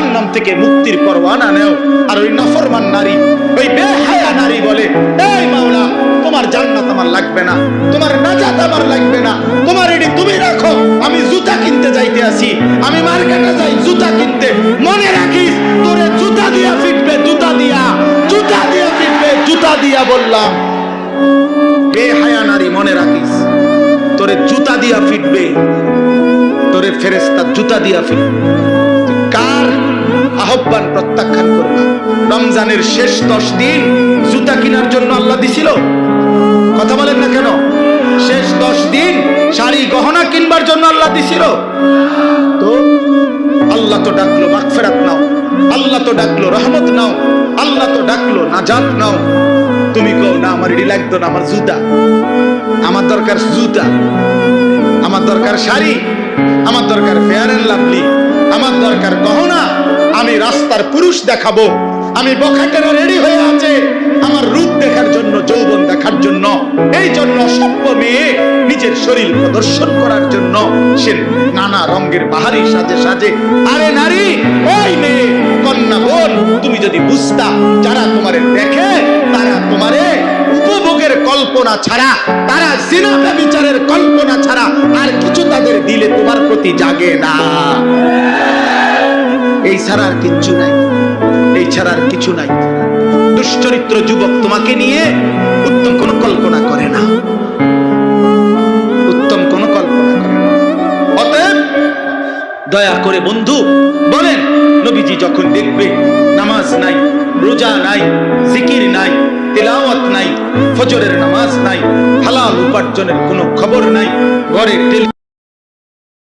জাহান্নাম থেকে মুক্তির পরোয়ানা নেও। আর ওই নাফরমান নারী, ওই বেহায়া নারী বলে, এই মাওলা, তোমার জান্নাত আমার লাগবে না, তোমার নাজাত আমার লাগবে না, তোমার এটি তুমি রাখো, আমি জুতা কিনতে যাইতে আসি, আমি মার্কেটে যাই জুতা কিনতে। মনে রাখিস, তোরে জুতা দিয়া ফিটবে, জুতা দিয়া, জুতা দিয়া ফিটবে, জুতা দিয়া বললাম। বেহায়া নারী, মনে রাখিস, তোরে জুতা দিয়া ফিটবে, তোরে ফেরেশতা জুতা দিয়া ফিটবে। কার আহ্বান প্রত্যাখ্যান করবা? রমজানের শেষ 10 দিন জুতা কেনার জন্য আল্লাহ দিছিল? কথা বলেন না কেন? শেষ 10 দিন শাড়ি গহনা কিনবার জন্য আল্লাহ দিছিল? তো আল্লাহ তো ডাকলো মাগফিরাত নাও, আল্লাহ তো ডাকলো রহমত নাও, আল্লাহ তো ডাকলো নাজাত নাও। তুমি কও না আমার এডি লাগতো না, আমার জুতা, আমার দরকার জুতা, আমার দরকার শাড়ি, আমার দরকার ফেয়ার এন্ড লাভলি, আমার দরকার গহনা। আমি রাস্তার পুরুষ দেখাবো, আমি বখাটেরা রেডি হয়ে আছে আমার রূপ দেখার জন্য, যৌবন দেখার জন্য। এই জন্য সভ্য মেয়ে নিজের শরীর প্রদর্শন করার জন্য সে নানা রঙের বাহারি সাজে সাজে। আরে নারী, ওই মেয়ে, কন্যা বোন, তুমি যদি বুঝতা, যারা তোমারে দেখে তারা তোমারে উপভোগের কল্পনা ছাড়া, তারা জিনা ব্যভিচারের কল্পনা ছাড়া আর কিছু তাদের দিলে তোমার প্রতি জাগে না। এই ছাড়া আর কিচ্ছু নাই, এই ছাড়া আর কিছু নাই। দুশ্চরিত্র যুবক তোমাকে নিয়ে উত্তম কোনো কল্পনা করে না, উত্তম কোনো কল্পনা করে না। অতএব দয়া করে বন্ধু বলেন, নবীজি যখন দেখবে নামাজ নাই, রোজা নাই, জিকির নাই, তিলাওয়াত নাই, ফজরের নামাজ নাই, হালাল উপার্জনের কোনো খবর নাই, ঘরে